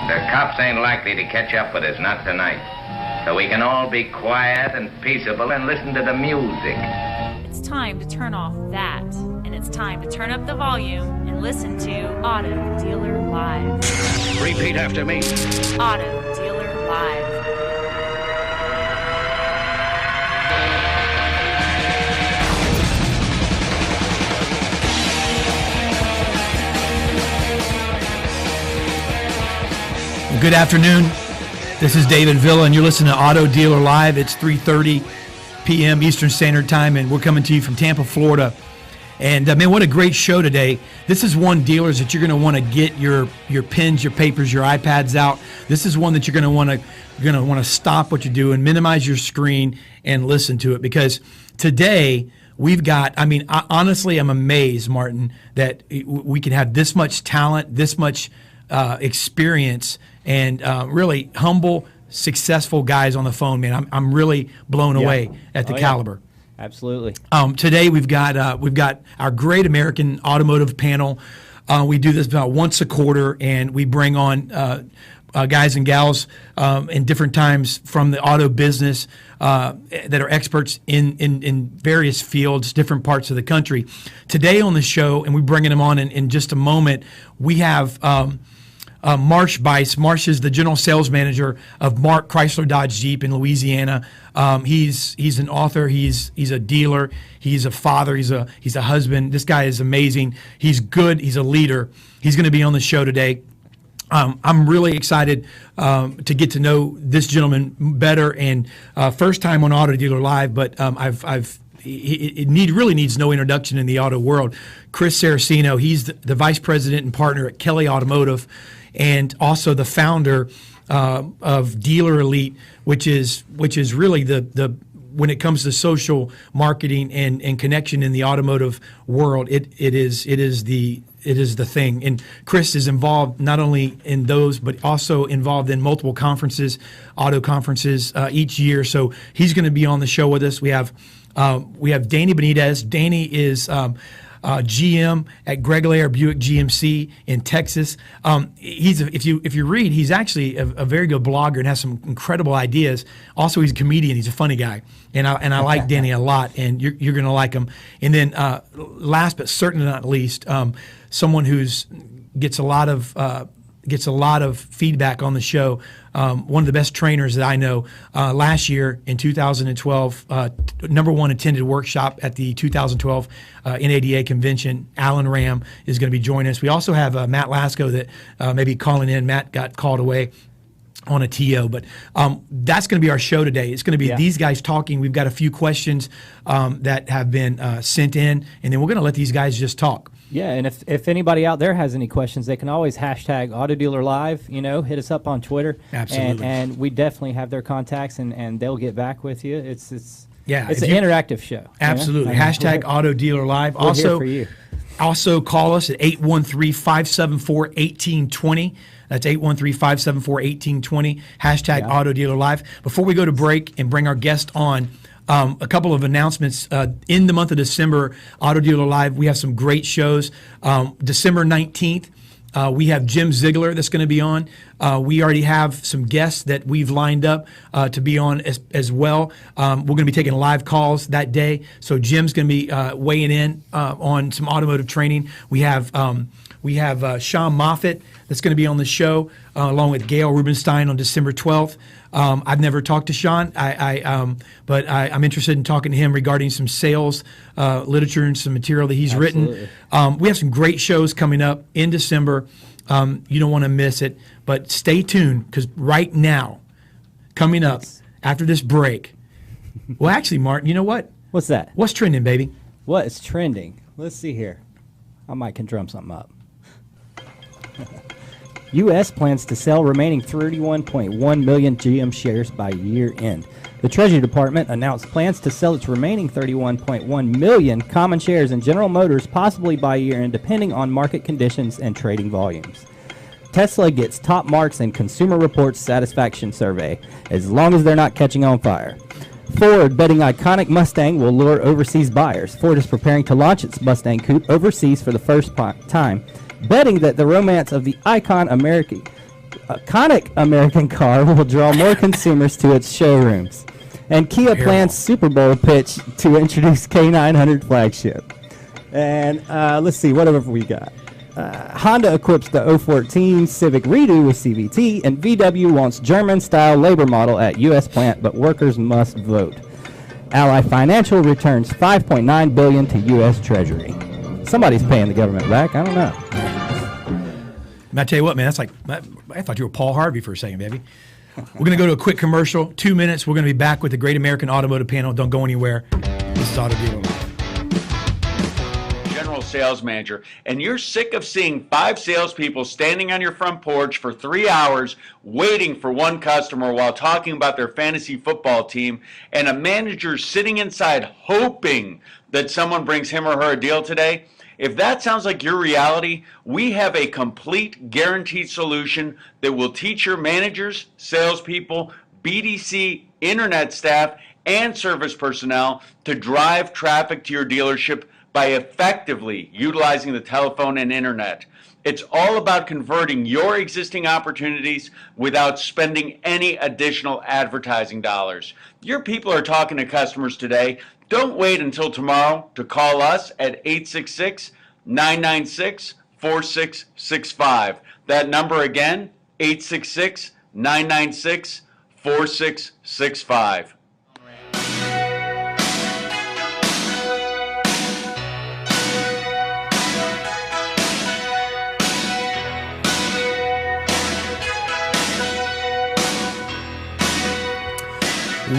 The cops ain't likely to catch up with us, not tonight. So we can all be quiet and peaceable and listen to the music. It's time to turn off that, and it's time to turn up the volume and listen to Auto Dealer Live. Repeat after me. Auto Dealer Live. Good afternoon. This is David Villa, and you're listening to Auto Dealer Live. It's 3:30 p.m. Eastern Standard Time, and we're coming to you from Tampa, Florida. And, man, what a great show today. This is one, dealers, that you're going to want to get your pens, your papers, your iPads out. This is one that you're going to want to stop what you're doing, minimize your screen, and listen to it. Because today we've got, honestly, I'm amazed, Martin, that we can have this much talent, this much experience, and really humble, successful guys on the phone, man. I'm really blown away at the caliber. Absolutely. Today we've got our great American automotive panel. We do this about once a quarter, and we bring on guys and gals in different times from the auto business that are experts in various fields, different parts of the country. Today on the show, and we're bringing them on in just a moment, we have Marsh Bice. Marsh is the general sales manager of Mark Chrysler Dodge Jeep in Louisiana. He's an author. He's a dealer. He's a father. He's a husband. This guy is amazing. He's good. He's a leader. He's going to be on the show today. I'm really excited to get to know this gentleman better, and first time on Auto Dealer Live, but it really needs no introduction in the auto world. Chris Saraceno, he's the vice president and partner at Kelly Automotive, and also the founder of Dealer Elite, which is really the when it comes to social marketing and connection in the automotive world, it is the thing. And Chris is involved not only in those, but also involved in multiple conferences, auto conferences each year. So he's going to be on the show with us. We have Danny Benitez. Danny is GM at Greg Lair Buick GMC in Texas. If you read, he's actually a very good blogger and has some incredible ideas. Also, he's a comedian. He's a funny guy, and I like Danny a lot, and you're going to like him. And then last but certainly not least, someone who's gets a lot of feedback on the show. One of the best trainers that I know. Last year in 2012, #1 attended workshop at the 2012 NADA convention. Alan Ram is going to be joining us. We also have Matt Lasco that may be calling in. Matt got called away on a TO, but that's going to be our show today. It's going to be these guys talking. We've got a few questions that have been sent in, and then we're going to let these guys just talk. Yeah, and if anybody out there has any questions, they can always hashtag Auto Dealer Live, hit us up on Twitter. Absolutely. And we definitely have their contacts, and they'll get back with you. It's an interactive show. Absolutely. Hashtag Auto Dealer Live. We're here for you. Also call us at 813-574-1820. That's 813-574-1820. Hashtag Auto Dealer Live. Before we go to break and bring our guest on, a couple of announcements. In the month of December, Auto Dealer Live, we have some great shows. December 19th, we have Jim Ziegler that's going to be on. We already have some guests that we've lined up to be on as well. We're going to be taking live calls that day. So Jim's going to be weighing in on some automotive training. We have Sean Moffitt that's going to be on the show, along with Gail Rubenstein on December 12th. I've never talked to Sean, but I'm interested in talking to him regarding some sales literature and some material that he's written. We have some great shows coming up in December. You don't want to miss it, but stay tuned, because right now, coming up after this break, well, actually, Martin, you know what? What's that? What's trending, baby? What is trending? Let's see here. I might can drum something up. U.S. plans to sell remaining 31.1 million GM shares by year end. The Treasury Department announced plans to sell its remaining 31.1 million common shares in General Motors possibly by year end, depending on market conditions and trading volumes. Tesla gets top marks in Consumer Reports satisfaction survey, as long as they're not catching on fire. Ford betting iconic Mustang will lure overseas buyers. Ford is preparing to launch its Mustang coupe overseas for the first time, betting that the romance of the iconic iconic American car will draw more consumers to its showrooms. And Kia plans Super Bowl pitch to introduce K900 flagship. And let's see, what have we got? Honda equips the 014 Civic Redo with CVT, and VW wants German-style labor model at U.S. plant, but workers must vote. Ally Financial returns $5.9 billion to U.S. Treasury. Somebody's paying the government back. I don't know. I tell you what, man, that's like, I thought you were Paul Harvey for a second, baby. We're going to go to a quick commercial, 2 minutes. We're going to be back with the Great American Automotive Panel. Don't go anywhere. This is Auto Dealer Live. Sales manager, and you're sick of seeing 5 salespeople standing on your front porch for 3 hours waiting for one customer while talking about their fantasy football team, and a manager sitting inside hoping that someone brings him or her a deal today. If that sounds like your reality, we have a complete guaranteed solution that will teach your managers, salespeople, BDC, internet staff, and service personnel to drive traffic to your dealership by effectively utilizing the telephone and internet. It's all about converting your existing opportunities without spending any additional advertising dollars. Your people are talking to customers today. Don't wait until tomorrow to call us at 866-996-4665. That number again, 866-996-4665.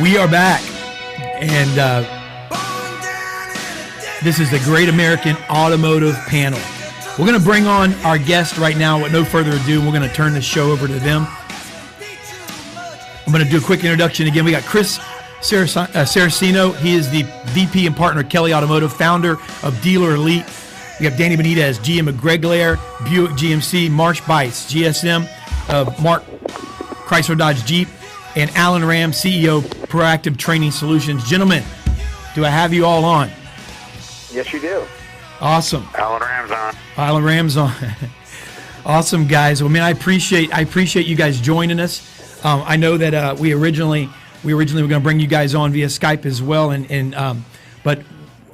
We are back, and this is the Great American Automotive Panel. We're going to bring on our guest right now. With no further ado, we're going to turn the show over to them. I'm going to do a quick introduction again. We got Chris Saraceno. He is the VP and partner at Kelly Automotive, founder of Dealer Elite. We have Danny Benitez, GM of Greglaire, Buick GMC, Marsh Bice, GSM, Mark Chrysler Dodge Jeep, and Alan Ram, CEO, Proactive Training Solutions. Gentlemen, do I have you all on? Yes, you do. Awesome. Alan Ram's on. Alan Ram's on. Awesome, guys. Well, man, I appreciate you guys joining us. I know that we originally were going to bring you guys on via Skype as well, but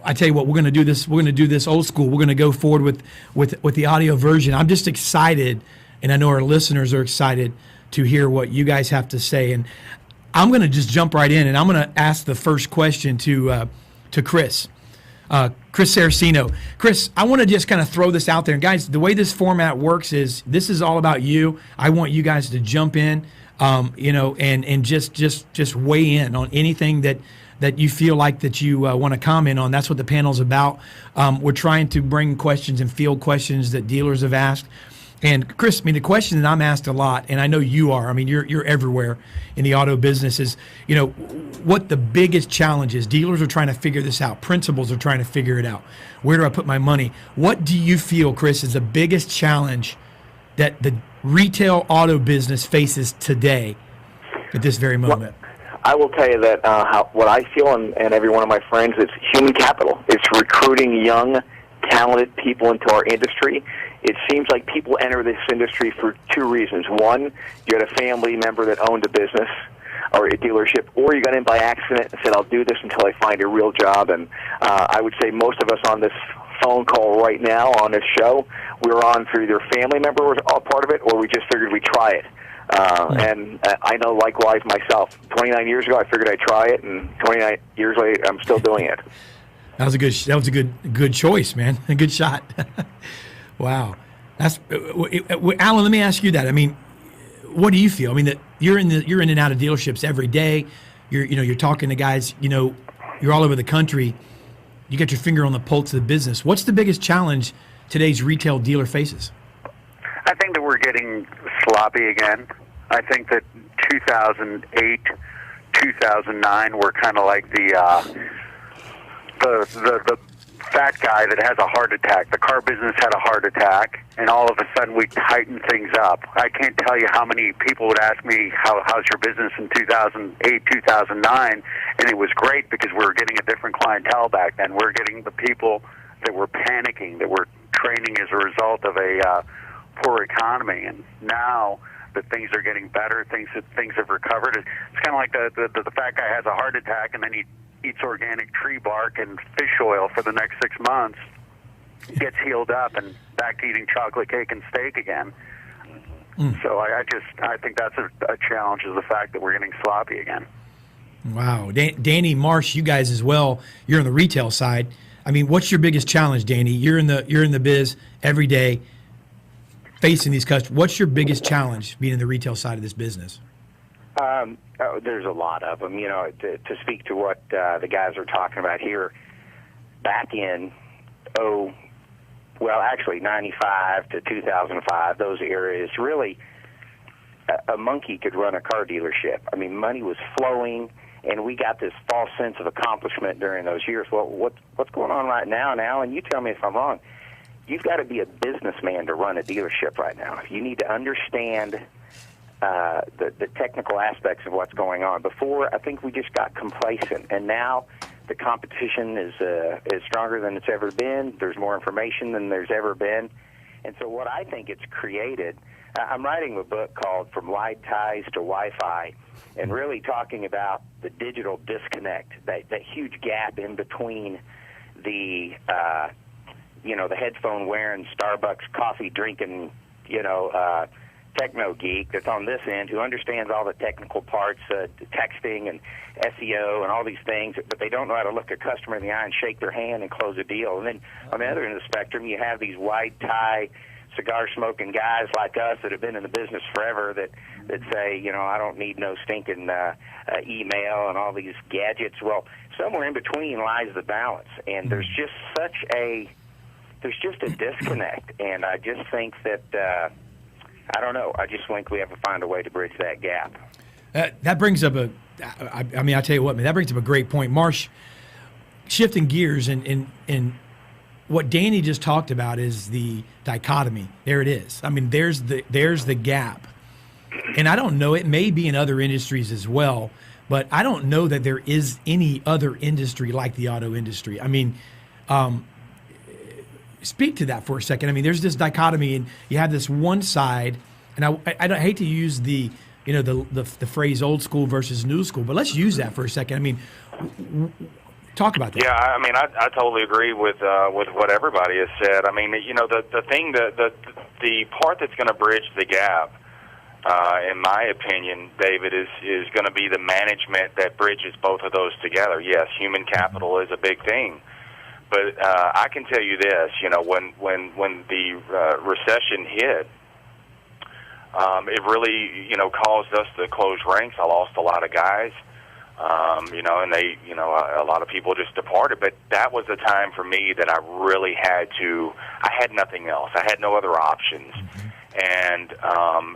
I tell you what, we're going to do this. We're going to do this old school. We're going to go forward with the audio version. I'm just excited, and I know our listeners are excited to hear what you guys have to say. And I'm going to just jump right in, and I'm going to ask the first question to Chris. Chris Saraceno. Chris, I want to just kind of throw this out there. And guys, the way this format works is this is all about you. I want you guys to jump in, and just weigh in on anything that you feel like that you want to comment on. That's what the panel's about. We're trying to bring questions and field questions that dealers have asked. And Chris, I mean, the question that I'm asked a lot, and I know you are, I mean, you're everywhere in the auto business, is, what the biggest challenge is. Dealers are trying to figure this out. Principals are trying to figure it out. Where do I put my money? What do you feel, Chris, is the biggest challenge that the retail auto business faces today at this very moment? Well, I will tell you that what I feel, and every one of my friends, is human capital. It's recruiting young, talented people into our industry. It seems like people enter this industry for 2 reasons. One, you had a family member that owned a business or a dealership, or you got in by accident and said, I'll do this until I find a real job. And I would say most of us on this phone call right now on this show, we're on for either family member was a part of it, or we just figured we'd try it. And I know likewise myself. 29 years ago, I figured I'd try it, and 29 years later, I'm still doing it. That was a good choice, man. A good shot. Wow. That's Alan, let me ask you that. I mean, what do you feel? I mean, that you're in and out of dealerships every day. You're talking to guys, you're all over the country. You got your finger on the pulse of the business. What's the biggest challenge today's retail dealer faces? I think that we're getting sloppy again. I think that 2008, 2009 were kind of like the fat guy that has a heart attack. The car business had a heart attack, and all of a sudden we tightened things up. I can't tell you how many people would ask me, how's your business in 2008, 2009, and it was great because we were getting a different clientele back then. We're getting the people that were panicking, that were training as a result of a poor economy, and now that things are getting better, things have recovered. It's kind of like the fat guy has a heart attack and then he eats organic tree bark and fish oil for the next 6 months, gets healed up and back to eating chocolate cake and steak again. So I think that's a challenge, is the fact that we're getting sloppy again. Wow. Danny, Marsh, you guys as well, you're on the retail side. I mean, what's your biggest challenge, Danny? You're in the biz every day facing these customers. What's your biggest challenge being in the retail side of this business? There's a lot of them. You know, to speak to what the guys are talking about here, back in, actually 95 to 2005, those areas, really, a monkey could run a car dealership. I mean, money was flowing, and we got this false sense of accomplishment during those years. Well, what's going on right now, and you tell me if I'm wrong. You've got to be a businessman to run a dealership right now. You need to understand the technical aspects of what's going on. Before, I think we just got complacent, and now the competition is stronger than it's ever been. There's more information than there's ever been. And so what I think it's created, I'm writing a book called From Light Ties to Wi-Fi, and really talking about the digital disconnect, that huge gap in between the the headphone wearing, Starbucks coffee drinking, techno geek that's on this end, who understands all the technical parts, texting and SEO and all these things, but they don't know how to look a customer in the eye and shake their hand and close a deal. And then on the other end of the spectrum, you have these white tie, cigar-smoking guys like us that have been in the business forever that say, I don't need no stinking email and all these gadgets. Well, somewhere in between lies the balance, and there's just a disconnect, and I just think that I don't know. I just think we have to find a way to bridge that gap. That brings up I tell you what, man, that brings up a great point. Marsh, shifting gears, and what Danny just talked about is the dichotomy. There it is. I mean, there's the gap. And I don't know, it may be in other industries as well, but I don't know that there is any other industry like the auto industry. I mean, speak to that for a second. I mean, there's this dichotomy, and you have this one side, and I hate to use the phrase old school versus new school, but let's use that for a second. I mean, talk about that. Yeah, I mean, I totally agree with what everybody has said. I mean, the thing, the part that's going to bridge the gap, in my opinion, David, is going to be the management that bridges both of those together. Yes, human capital is a big thing. But I can tell you this, when the recession hit, it really, caused us to close ranks. I lost a lot of guys, and they, a lot of people just departed. But that was a time for me that I really I had nothing else. I had no other options. And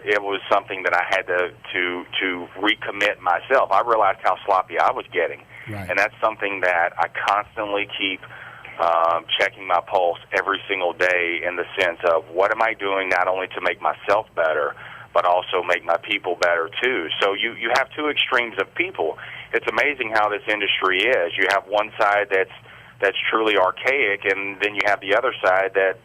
it was something that I had to recommit myself. I realized how sloppy I was getting. Right. And that's something that I constantly keep checking my pulse every single day, in the sense of what am I doing not only to make myself better, but also make my people better too. So you have two extremes of people. It's amazing how this industry is. You have one side that's truly archaic, and then you have the other side that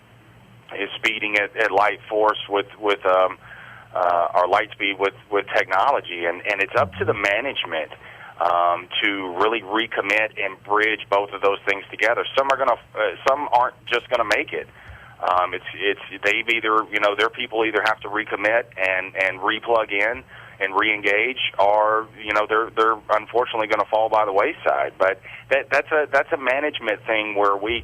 is speeding at light force with or light speed with technology, and it's up to the management to really recommit and bridge both of those things together. Some aren't just gonna make it. They've either, their people either have to recommit and replug in and re-engage, or they're unfortunately going to fall by the wayside. But that's a management thing where we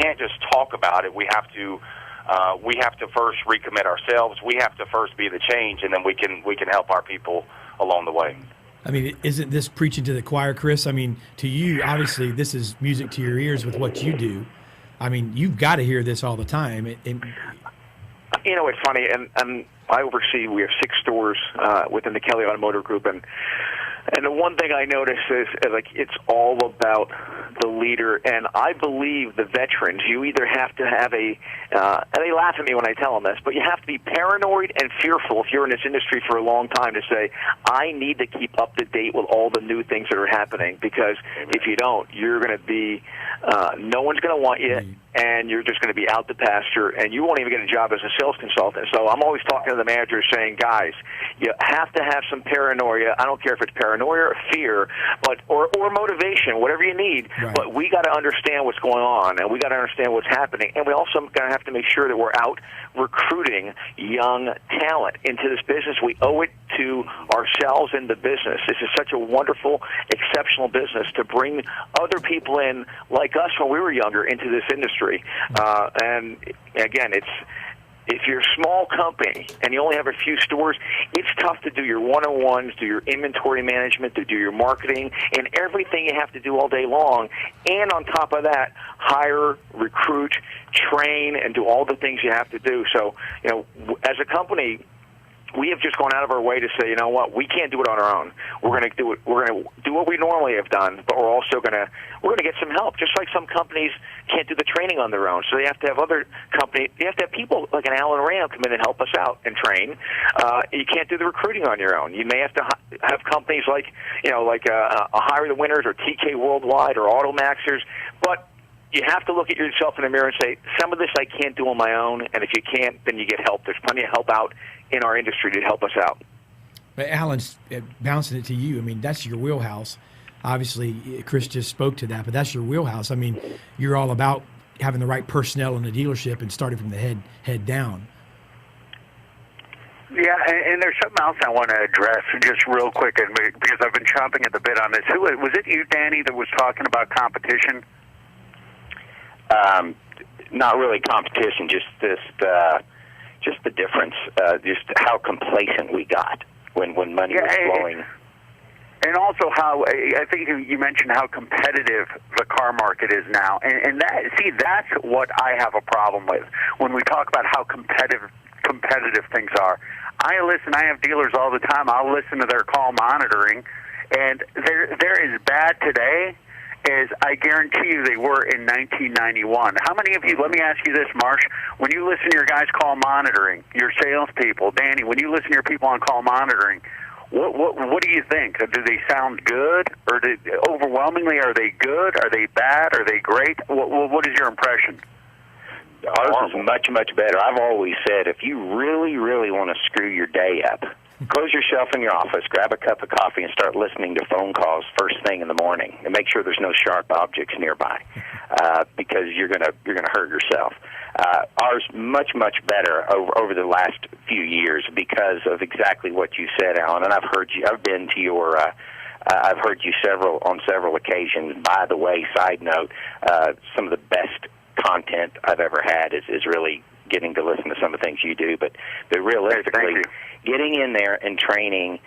can't just talk about it. We have to first recommit ourselves. We have to first be the change, and then we can help our people along the way. I mean, isn't this preaching to the choir, Chris? I mean, to you, obviously, this is music to your ears with what you do. I mean, you've got to hear this all the time. It's funny, and I oversee, we have 6 stores within the Kelly Automotive Group, and the one thing I notice is like it's all about the leader, and I believe the veterans, you either have to have and they laugh at me when I tell them this, but you have to be paranoid and fearful if you're in this industry for a long time to say, I need to keep up to date with all the new things that are happening, because if you don't, you're going to be, no one's going to want you, and you're just going to be out the pasture, and you won't even get a job as a sales consultant. So I'm always talking to the managers saying, guys, you have to have some paranoia. I don't care if it's paranoia or fear, but or motivation, whatever you need. Right. But we got to understand what's going on, and we got to understand what's happening, and we also got to have to make sure that we're out recruiting young talent into this business. We owe it to ourselves in the business. This is such a wonderful, exceptional business to bring other people in like us when we were younger into this industry. And again, if you're a small company and you only have a few stores, it's tough to do your one-on-ones, do your inventory management, to do your marketing, and everything you have to do all day long. And on top of that, hire, recruit, train, and do all the things you have to do. So, as a company, we have just gone out of our way to say, you know what, we can't do it on our own. We're going to do it. We're going to do what we normally have done, but we're also going to get some help. Just like some companies can't do the training on their own, so they have to have other companies. You have to have people like an Alan Ram come in and help us out and train. You can't do the recruiting on your own. You may have to have companies like Hire the Winners or TK Worldwide or Automaxers, but you have to look at yourself in the mirror and say, some of this I can't do on my own, and if you can't, then you get help. There's plenty of help out in our industry to help us out. But Alan's bouncing it to you. I mean, that's your wheelhouse. Obviously, Chris just spoke to that, but that's your wheelhouse. I mean, you're all about having the right personnel in the dealership and starting from the head down. Yeah, and there's something else I want to address just real quick, and because I've been chomping at the bit on this. Was it you, Danny, that was talking about competition? Not really competition, just the difference, just how complacent we got when money was flowing. And also how, I think you mentioned how competitive the car market is now. And that's what I have a problem with when we talk about how competitive things are. I have dealers all the time. I'll listen to their call monitoring, and they're as bad today as I guarantee you they were in 1991. How many of you, let me ask you this, Marsh, when you listen to your guys call monitoring, your salespeople, Danny, when you listen to your people on call monitoring, what do you think? Do they sound good? Or overwhelmingly, are they good? Are they bad? Are they great? What is your impression? Ours is much, much better. I've always said, if you really, really want to screw your day up, close yourself in your office, grab a cup of coffee, and start listening to phone calls first thing in the morning, and make sure there's no sharp objects nearby, because you're gonna hurt yourself. Ours much, much better over the last few years because of exactly what you said, Alan. And I've heard you. I've been to your. I've heard you on several occasions. By the way, side note, some of the best content I've ever had is really getting to listen to some of the things you do. But realistically, getting in there and training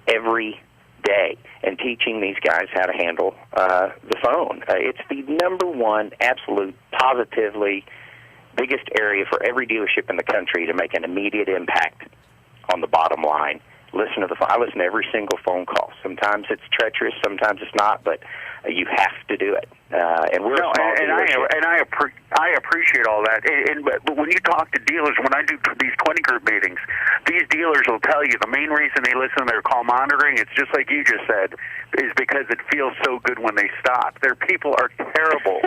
every day and teaching these guys how to handle the phone. It's the number one, absolute, positively biggest area for every dealership in the country to make an immediate impact on the bottom line. Listen to the phone. I listen to every single phone call. Sometimes it's treacherous, sometimes it's not, but you have to do it. And we're a small dealership. I appreciate all that. But when you talk to dealers, when I do these 20 group meetings, these dealers will tell you the main reason they listen to their call monitoring, it's just like you just said, is because it feels so good when they stop. Their people are terrible.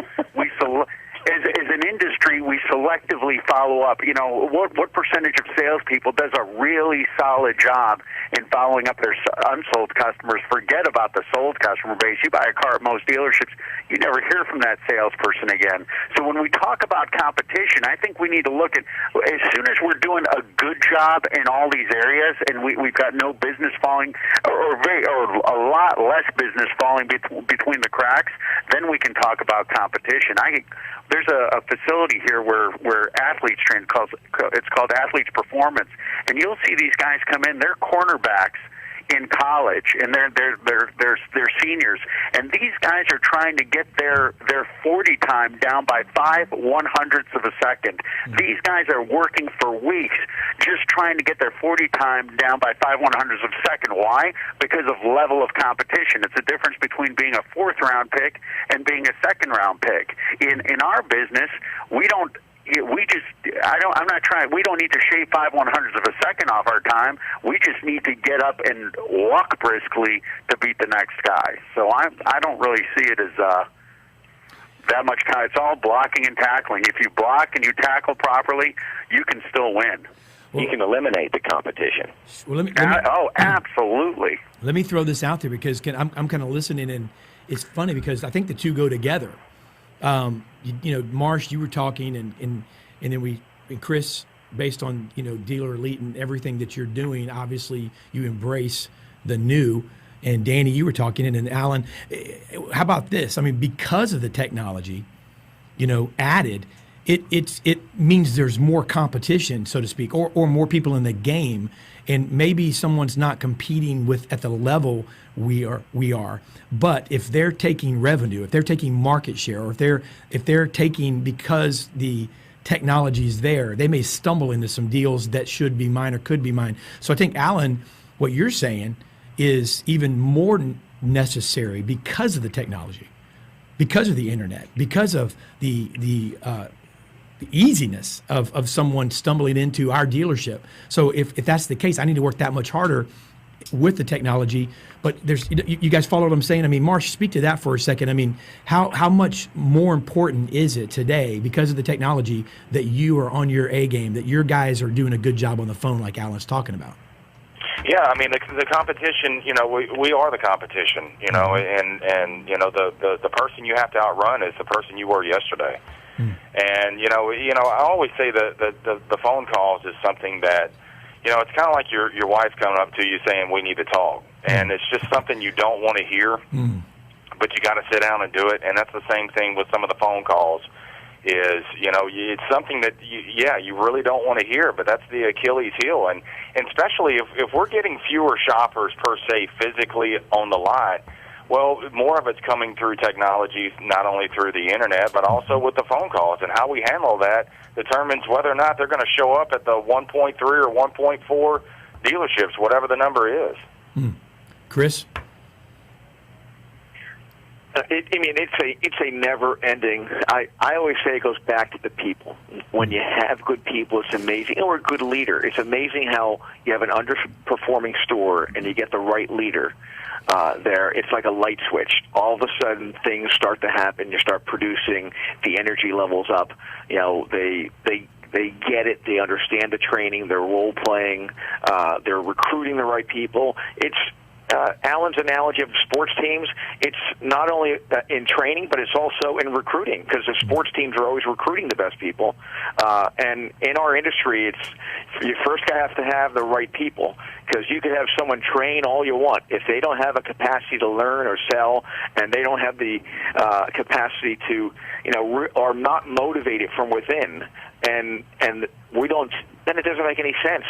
As an industry, we selectively follow up. You know, what percentage of salespeople does a really solid job in following up their unsold customers? Forget about the sold customer base. You buy a car at most dealerships, you never hear from that salesperson again. So when we talk about competition, I think we need to look at, as soon as we're doing a good job in all these areas, and we've got no business falling, or a lot less business falling between the cracks, then we can talk about competition. There's a facility here where athletes train. It's called Athletes Performance, and you'll see these guys come in. They're cornerbacks in college, and they're seniors, and these guys are trying to get their 40 time down by 5/100ths of a second. These guys are working for weeks just trying to get their 40 time down by 5/100ths of a second. Why? Because of level of competition. It's the difference between being a 4th round pick and being a 2nd round pick. In our business, we don't need to shave 5/100ths of a second off our time. We just need to get up and walk briskly to beat the next guy. So I don't really see it as that much time. It's all blocking and tackling. If you block and you tackle properly, you can still win. You can eliminate the competition. Well, absolutely. Let me throw this out there because I'm kind of listening, and it's funny because I think the two go together. Marsh, you were talking, and then Chris, based on Dealer Elite and everything that you're doing, obviously you embrace the new. And Danny, you were talking, and then Alan, how about this? I mean, because of the technology, added, it means there's more competition, so to speak, or more people in the game, and maybe someone's not competing at the level we are. But if they're taking revenue, if they're taking market share, or if they're taking, because the technology is there, they may stumble into some deals that should be mine or could be mine. So I think, Alan, what you're saying is even more necessary because of the technology, because of the internet, because of the easiness of someone stumbling into our dealership. So if that's the case, I need to work that much harder with the technology. But you guys follow what I'm saying? I mean, Marsh, speak to that for a second. I mean, how much more important is it today because of the technology that you are on your A game, that your guys are doing a good job on the phone like Alan's talking about? Yeah, I mean the competition. We are the competition. And the person you have to outrun is the person you were yesterday. And I always say that the phone calls is something that it's kind of like your wife coming up to you saying we need to talk, and it's just something you don't want to hear, but you got to sit down and do it. And that's the same thing with some of the phone calls. Is it's something that you really don't want to hear, but that's the Achilles heel, and especially if we're getting fewer shoppers per se physically on the lot. Well, more of it's coming through technology, not only through the internet, but also with the phone calls, and how we handle that determines whether or not they're going to show up at the 1.3 or 1.4 dealerships, whatever the number is. Chris? It's a never-ending. I always say it goes back to the people. When you have good people, it's amazing. Or a good leader. It's amazing how you have an underperforming store and you get the right leader there. It's like a light switch. All of a sudden, things start to happen. You start producing. The energy levels up. They get it. They understand the training. They're role playing. They're recruiting the right people. It's Alan's analogy of sports teams, it's not only in training, but it's also in recruiting, because the sports teams are always recruiting the best people. And in our industry, you first have to have the right people, because you could have someone train all you want. If they don't have a capacity to learn or sell, and they don't have the capacity to, are not motivated from within, and we don't, then it doesn't make any sense.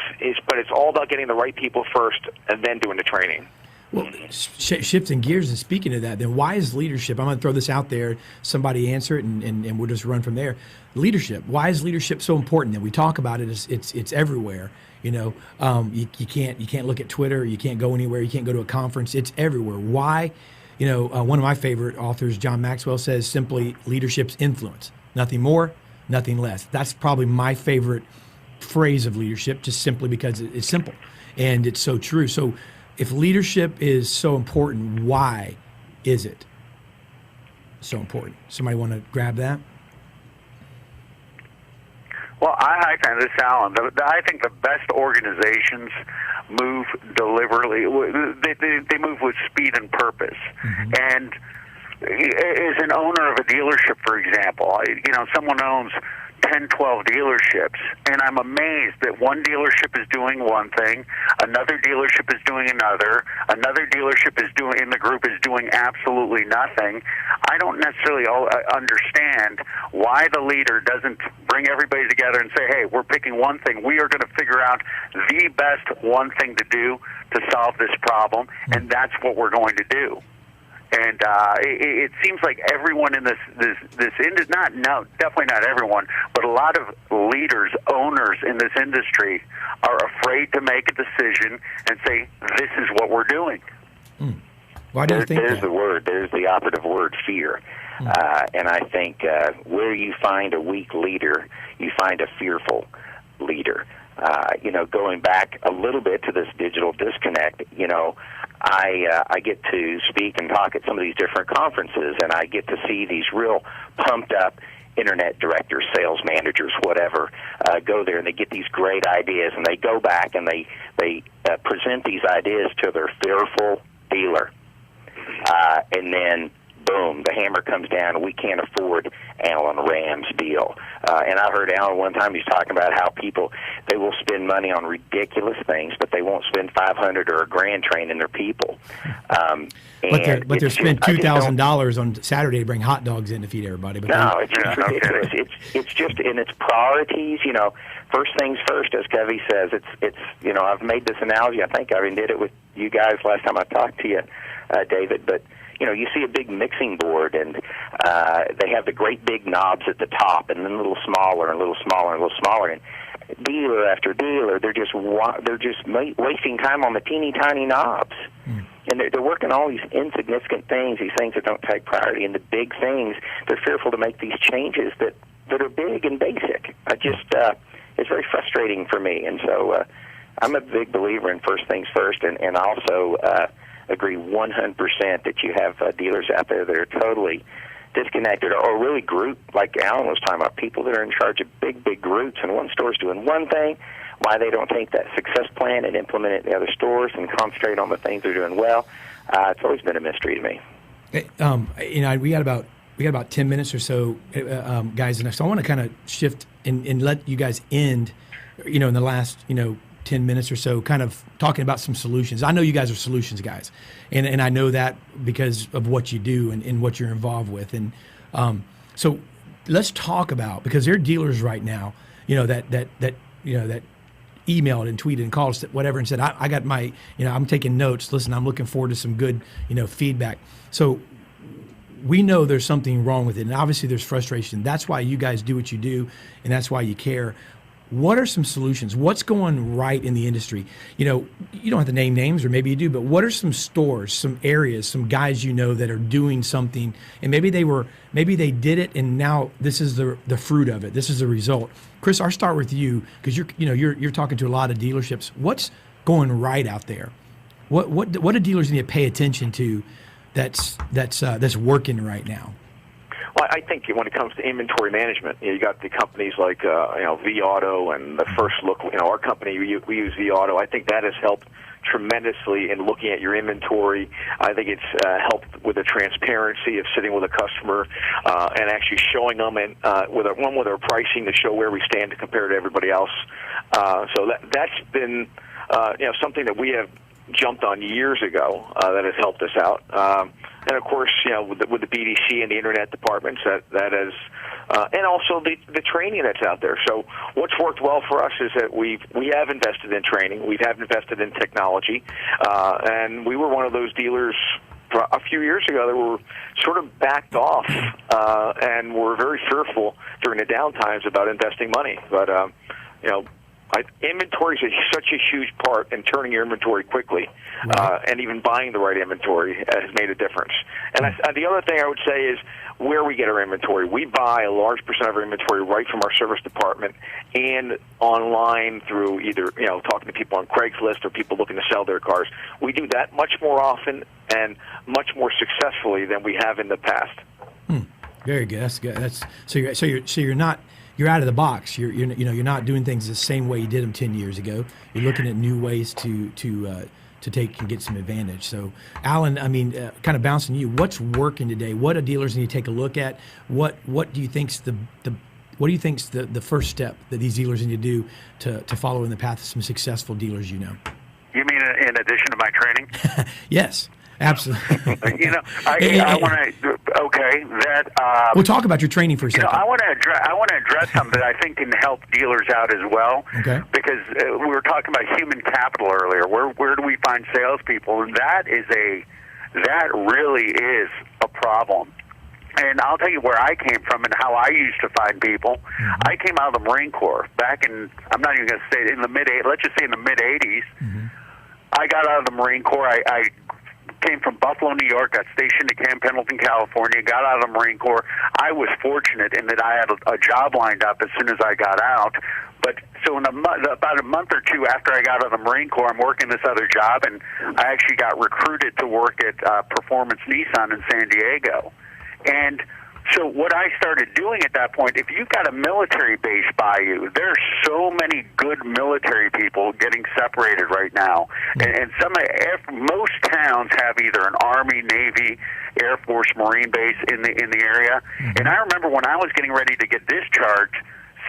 But it's all about getting the right people first and then doing the training. Well, shifting gears and speaking of that, then why is leadership? I'm going to throw this out there. Somebody answer it, and we'll just run from there. Leadership. Why is leadership so important? And we talk about it. It's everywhere. You can't look at Twitter. You can't go anywhere. You can't go to a conference. It's everywhere. Why? One of my favorite authors, John Maxwell, says simply, leadership's influence. Nothing more, nothing less. That's probably my favorite phrase of leadership, just simply because it's simple and it's so true. So if leadership is so important, why is it so important? Somebody want to grab that? Well, I think this, Alan. I think the best organizations move deliberately. They move with speed and purpose. Mm-hmm. And as an owner of a dealership, for example, someone owns 10, 12 dealerships, and I'm amazed that one dealership is doing one thing, another dealership is doing another dealership is doing, in the group is doing absolutely nothing. I don't necessarily understand why the leader doesn't bring everybody together and say, hey, we're picking one thing. We are going to figure out the best one thing to do to solve this problem, and that's what we're going to do. And it seems like everyone in this industry, definitely not everyone, but a lot of leaders, owners in this industry are afraid to make a decision and say, this is what we're doing. Why do you think there's that? There's the operative word, fear. And I think where you find a weak leader, you find a fearful leader. Going back a little bit to this digital disconnect, I get to speak and talk at some of these different conferences, and I get to see these real pumped up internet directors, sales managers, whatever, go there, and they get these great ideas, and they go back and they present these ideas to their fearful dealer. And then, boom, the hammer comes down, and we can't afford Alan Rand's deal. And I heard Alan one time, he's talking about how people, they will spend money on ridiculous things, but they won't spend $500 or $1,000 training their people. But they'll spend $2,000 on Saturday to bring hot dogs in to feed everybody. But it's just ridiculous. It's just in its priorities. First things first, as Kevy says. It's I've made this analogy. I think I even did it with you guys last time I talked to you, David. But you see a big mixing board, and they have the great big knobs at the top, and then a little smaller, and a little smaller, and a little smaller. And dealer after dealer, they're just wasting time on the teeny tiny knobs. And they're working all these insignificant things, these things that don't take priority, and the big things. They're fearful to make these changes that are big and basic. It's very frustrating for me, and so I'm a big believer in first things first, and also agree 100% that you have dealers out there that are totally disconnected, or really group, like Alan was talking about, people that are in charge of big groups, and one store's doing one thing, why they don't take that success plan and implement it in the other stores and concentrate on the things they're doing well. It's always been a mystery to me. We got about 10 minutes or so, guys, and so I want to kind of shift and let you guys end, in the last, 10 minutes or so, kind of talking about some solutions. I know you guys are solutions guys, and I know that because of what you do and what you're involved with. And so let's talk about, because there are dealers right now, that emailed and tweeted and called us, whatever, and said, I got my, I'm taking notes. Listen, I'm looking forward to some good, feedback. So we know there's something wrong with it, and obviously there's frustration. That's why you guys do what you do, and that's why you care. What are some solutions? What's going right in the industry? You don't have to name names, or maybe you do, but what are some stores, some areas, some guys that are doing something, and maybe they did it, and now this is the fruit of it. This is the result. Chris, I'll start with you, because you're talking to a lot of dealerships. What's going right out there? What do dealers need to pay attention to that's working right now? Well, I think when it comes to inventory management, you got the companies like vAuto and the First Look. Our company, we use vAuto. I think that has helped tremendously in looking at your inventory. I think it's helped with the transparency of sitting with a customer and actually showing them with our pricing to show where we stand to compare to everybody else. So that's been something that we have jumped on years ago that has helped us out. And of course, with the BDC and the internet departments, that has, and also the training that's out there. So what's worked well for us is that we have invested in training, we have invested in technology, and we were one of those dealers a few years ago that were sort of backed off and were very fearful during the downtimes about investing money. But inventory is such a huge part in turning your inventory quickly, and even buying the right inventory has made a difference. And the other thing I would say is where we get our inventory. We buy a large percent of our inventory right from our service department and online through either talking to people on Craigslist or people looking to sell their cars. We do that much more often and much more successfully than we have in the past. Very good. That's good. You're not. You're out of the box. You're not doing things the same way you did them 10 years ago. You're looking at new ways to take and get some advantage. So, Alan, kind of bouncing you. What's working today? What do dealers need to take a look at? What do you think's the first step that these dealers need to do to follow in the path of some successful dealers? You mean in addition to my training? Yes. Absolutely. I want to Okay, that We'll talk about your training for a second. I want to address something that I think can help dealers out as well. Okay. Because we were talking about human capital earlier. Where do we find salespeople? And that really is a problem. And I'll tell you where I came from and how I used to find people. Mm-hmm. I came out of the Marine Corps back in, I'm not even going to say in the let's just say in the mid-'80s. Mm-hmm. I got out of the Marine Corps. I came from Buffalo, New York, got stationed at Camp Pendleton, California, got out of the Marine Corps. I was fortunate in that I had a job lined up as soon as I got out. But so about a month or two after I got out of the Marine Corps, I'm working this other job, and I actually got recruited to work at Performance Nissan in San Diego. And so what I started doing at that point, if you've got a military base by you, there are so many good military people getting separated right now. And most towns have either an Army, Navy, Air Force, Marine base in the area. And I remember when I was getting ready to get discharged,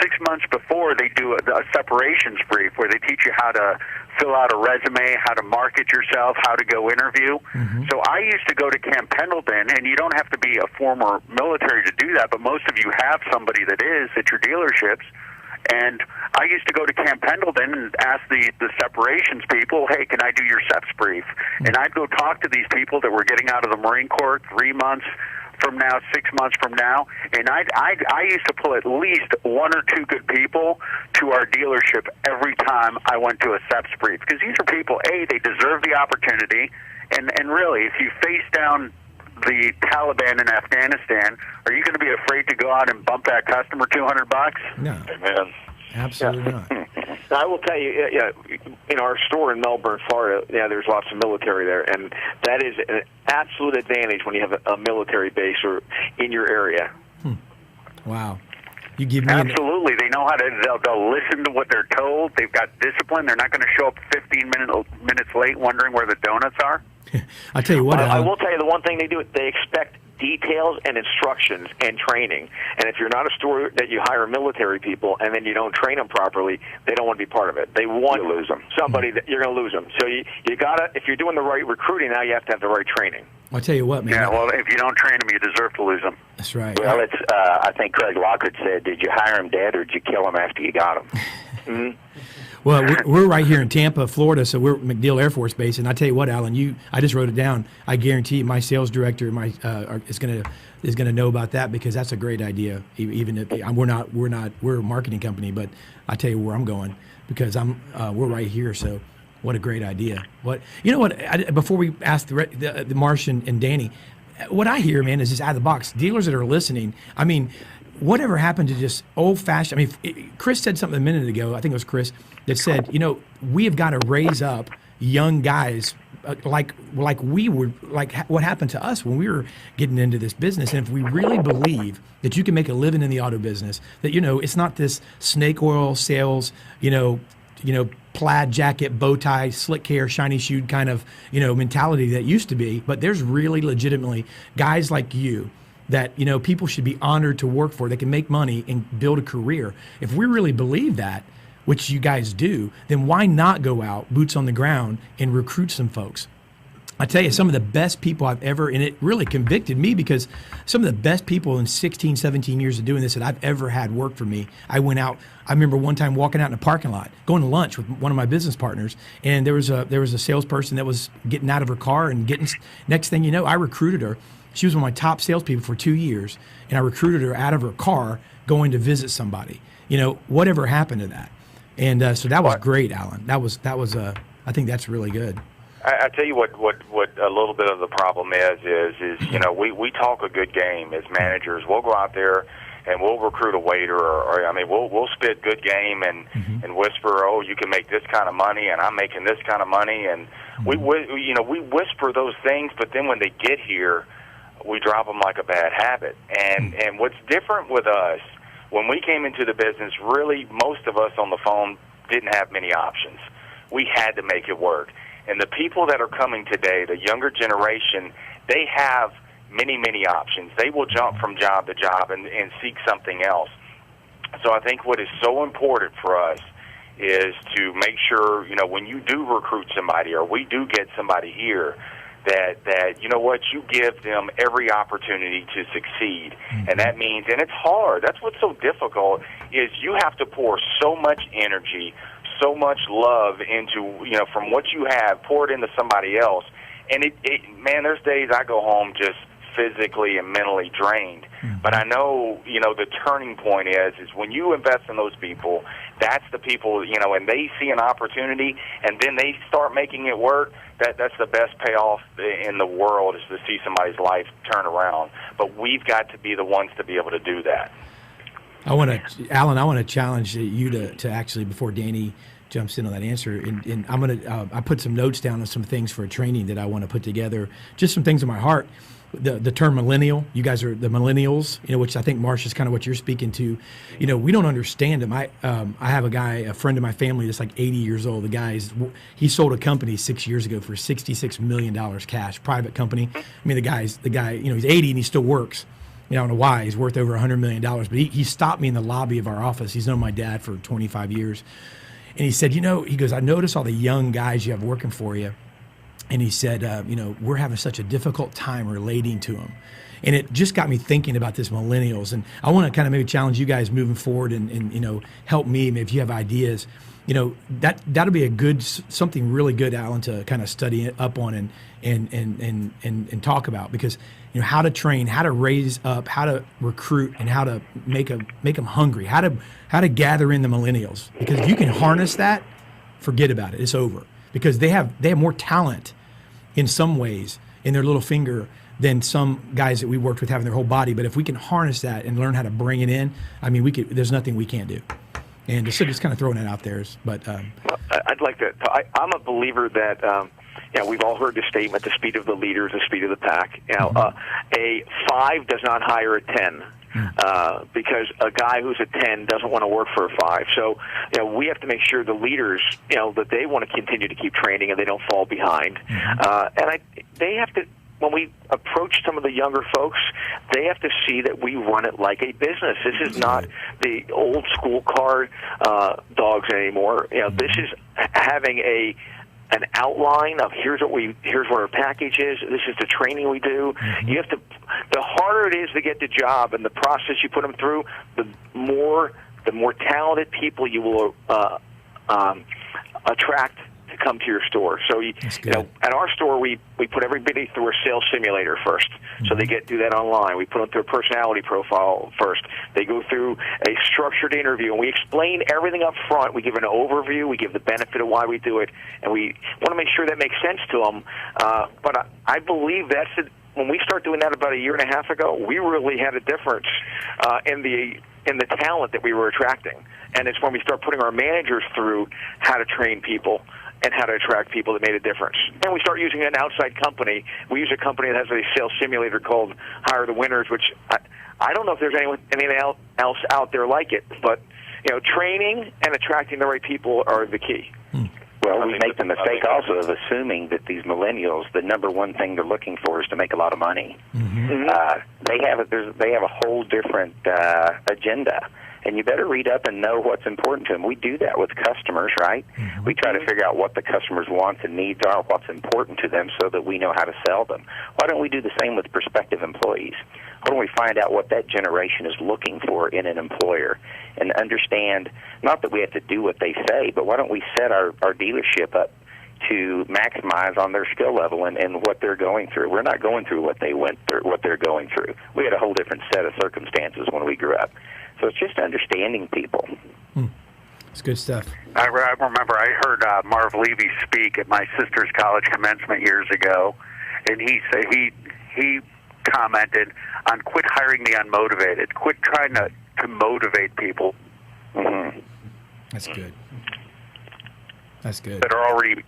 6 months before, they do a separations brief where they teach you how to fill out a resume, how to market yourself, how to go interview. Mm-hmm. So I used to go to Camp Pendleton, and you don't have to be a former military to do that, but most of you have somebody that is at your dealerships. And I used to go to Camp Pendleton and ask the separations people, hey, can I do your SEPS brief? And I'd go talk to these people that were getting out of the Marine Corps 3 months from now, 6 months from now, and I used to pull at least one or two good people to our dealership every time I went to a SEPS brief, because these are people, A, they deserve the opportunity, and really, if you face down the Taliban in Afghanistan, are you going to be afraid to go out and bump that customer $200? No. Amen. Absolutely not. I will tell you, in our store in Melbourne, Florida, there's lots of military there, and that is an absolute advantage when you have a military base or in your area. Wow. You give me Absolutely. They know how to, they'll listen to what they're told. They've got discipline. They're not going to show up 15 minutes late wondering where the donuts are. I tell you what, I will tell you the one thing they do, they expect details and instructions and training. And if you're not a store that you hire military people and then you don't train them properly, they don't want to be part of it. They want to lose them. Somebody that you're going to lose them. So you gotta, if you're doing the right recruiting, now you have to have the right training. I'll tell you what, man. Yeah, well, if you don't train them, you deserve to lose them. That's right. Well, it's. I think Craig Lockwood said, "Did you hire him dead, or did you kill him after you got him?" Mm-hmm. Well, we're right here in Tampa, Florida, so we're MacDill Air Force Base, and I tell you what, Alan, I just wrote it down. I guarantee my sales director is gonna know about that, because that's a great idea. Even if we're a marketing company, but I tell you where I'm going, because we're right here. So, what a great idea! Before we ask the Marsh and Danny, what I hear, man, is just out of the box. Dealers that are listening, I mean, whatever happened to just old-fashioned? I mean, Chris said something a minute ago, I think it was Chris, that said, we have got to raise up young guys like we were, like what happened to us when we were getting into this business. And if we really believe that you can make a living in the auto business, that, it's not this snake oil sales, plaid jacket, bow tie, slick hair, shiny shoed kind of, mentality that used to be, but there's really legitimately guys like you that, people should be honored to work for, that can make money and build a career. If we really believe that, which you guys do, then why not go out, boots on the ground, and recruit some folks? I tell you, some of the best people I've ever, and it really convicted me, because some of the best people in 16, 17 years of doing this that I've ever had work for me, I went out, I remember one time walking out in a parking lot, going to lunch with one of my business partners, and there was a salesperson that was getting out of her car and next thing you know, I recruited her. She was one of my top salespeople for 2 years, and I recruited her out of her car going to visit somebody. Whatever happened to that? And so that was great, Alan. That was. I think that's really good. I tell you what a little bit of the problem is we talk a good game as managers. We'll go out there and we'll recruit a waiter, or we'll spit good game and whisper, oh, you can make this kind of money, and I'm making this kind of money, and we whisper those things, but then when they get here, we drop them like a bad habit. And what's different with us, when we came into the business, really most of us on the phone didn't have many options. We had to make it work. And the people that are coming today, the younger generation, they have many, many options. They will jump from job to job and seek something else. So I think what is so important for us is to make sure, when you do recruit somebody or we do get somebody here, that you know what, you give them every opportunity to succeed. And that means, and it's hard, that's what's so difficult, is you have to pour so much energy, so much love into, you know, from what you have, pour it into somebody else. And man, there's days I go home just physically and mentally drained. But I know, you know, the turning point is when you invest in those people, that's the people, you know, and they see an opportunity and then they start making it work. That's the best payoff in the world, is to see somebody's life turn around. But we've got to be the ones to be able to do that. Alan, I want to challenge you to actually, before Danny jumps in on that answer, and I'm going to I put some notes down on some things for a training that I want to put together, just some things in my heart. The term millennial, you guys are the millennials, you know, which I think, Marsh, is kind of what you're speaking to. You know, we don't understand them. I have a friend of my family that's like 80 years old. The guy he sold a company 6 years ago for $66 million cash, private company. I mean, the guy, you know, he's 80 and he still works. You know, I don't know why. He's worth over $100 million. But he stopped me in the lobby of our office. He's known my dad for 25 years. And he said, you know, he goes, I notice all the young guys you have working for you. And he said, you know, we're having such a difficult time relating to them. And it just got me thinking about this millennials. And I want to kind of maybe challenge you guys moving forward and you know, help me if you have ideas. You know, that'll be something really good, Alan, to kind of study up on and talk about, because, you know, how to train, how to raise up, how to recruit, and how to make them hungry, how to gather in the millennials. Because if you can harness that, forget about it. It's over. Because they have more talent in some ways in their little finger than some guys that we worked with have in their whole body. But if we can harness that and learn how to bring it in, I mean, there's nothing we can't do. And just kind of throwing it out there. But well, I'd like to. I'm a believer that you know, we've all heard the statement: the speed of the leader is the speed of the pack. You know, a 5 does not hire a 10. Because a guy who's a 10 doesn't want to work for a 5. So, you know, we have to make sure the leaders, you know, that they want to continue to keep training and they don't fall behind. They have to, when we approach some of the younger folks, they have to see that we run it like a business. This is not the old school car dogs anymore. You know, this is having an outline of here's what our package is. This is the training we do. You have to. The harder it is to get the job and the process you put them through, the more talented people you will attract to come to your store. So you know, at our store we put everybody through a sales simulator first. So they do that online. We put them through a personality profile first. They go through a structured interview, and we explain everything up front. We give an overview. We give the benefit of why we do it, and we want to make sure that makes sense to them. But I believe that's it. When we started doing that about a year and a half ago, we really had a difference in the talent that we were attracting. And it's when we start putting our managers through how to train people and how to attract people that made a difference. And we start using an outside company. We use a company that has a sales simulator called Hire the Winners, which I don't know if there's anything else out there like it. But, you know, training and attracting the right people are the key. Well, we make the mistake also of assuming that these millennials, the number one thing they're looking for is to make a lot of money. They have a whole different agenda, and you better read up and know what's important to them. We do that with customers, right? We try to figure out what the customers' wants and needs are, what's important to them, so that we know how to sell them. Why don't we do the same with prospective employees? Why don't we find out what that generation is looking for in an employer and understand, not that we have to do what they say, but why don't we set our dealership up to maximize on their skill level and what they're going through. We're not going through what they went through, what they're going through. We had a whole different set of circumstances when we grew up. So it's just understanding people. It's good stuff. I remember I heard Marv Levy speak at my sister's college commencement years ago, and he said he commented on quit hiring the unmotivated, quit trying to motivate people. That's good. That's good. That are already.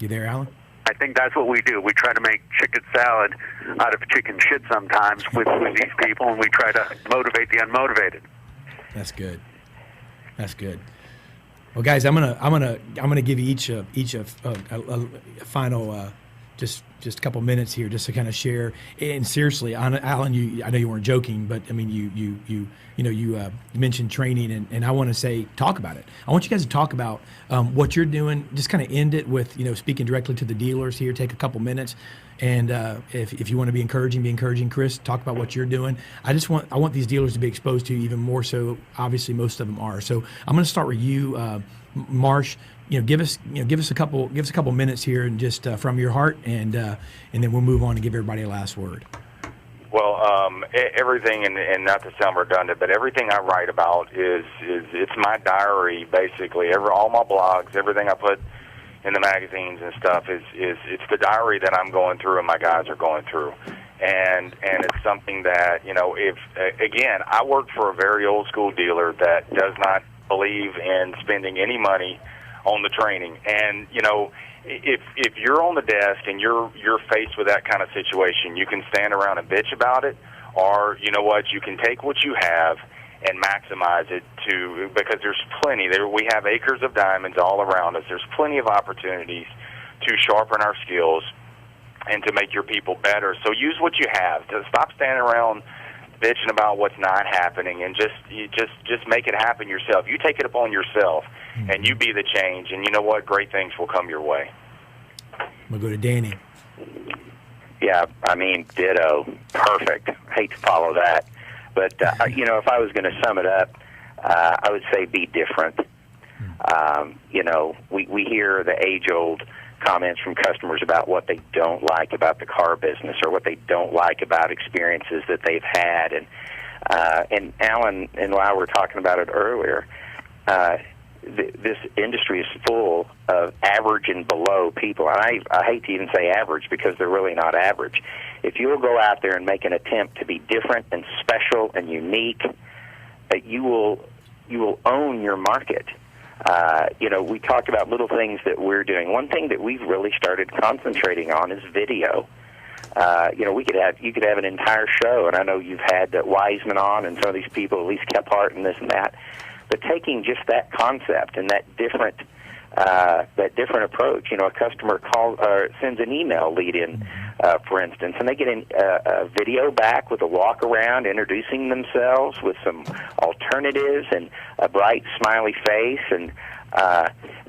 You there, Alan? I think that's what we do. We try to make chicken salad out of chicken shit sometimes with these people, and we try to motivate the unmotivated. That's good. That's good. Well, guys, I'm gonna give you each a final just just a couple minutes here just to kind of share. And seriously, Alan, I know you weren't joking, but I mean, you mentioned training, and I want to say, talk about it. I want you guys to talk about what you're doing. Just kind of end it with, speaking directly to the dealers here. Take a couple minutes, and if you want to be encouraging. Chris, talk about what you're doing. I want these dealers to be exposed to you even more so. Obviously, most of them are. So I'm going to start with you, Marsh. Give us a couple minutes here, and just from your heart, and then we'll move on and give everybody a last word. Well, everything, and not to sound redundant, but everything I write about it's my diary basically. All my blogs, everything I put in the magazines and stuff it's the diary that I'm going through and my guys are going through, and it's something that if again I work for a very old school dealer that does not believe in spending any money on the training, and if you're on the desk and you're faced with that kind of situation, you can stand around and bitch about it, or you can take what you have and maximize it because there's plenty there. We have acres of diamonds all around us. There's plenty of opportunities to sharpen our skills and to make your people better. So use what you have. To stop standing around bitching about what's not happening, and just make it happen yourself. You take it upon yourself, and you be the change, and you know what? Great things will come your way. We'll go to Danny. Yeah, I mean, ditto. Perfect. Hate to follow that. But, if I was going to sum it up, I would say be different. We hear the age-old comments from customers about what they don't like about the car business or what they don't like about experiences that they've had. And Alan and I were talking about it earlier. This industry is full of average and below people. And I hate to even say average because they're really not average. If you'll go out there and make an attempt to be different and special and unique, you will own your market. We talked about little things that we're doing. One thing that we've really started concentrating on is video. You could have an entire show, and I know you've had Wiseman on and some of these people, at least Kephart and this and that. But taking just that concept and that different approach, a customer sends an email lead in, for instance, and they get a video back with a walk around introducing themselves with some alternatives and a bright smiley face, and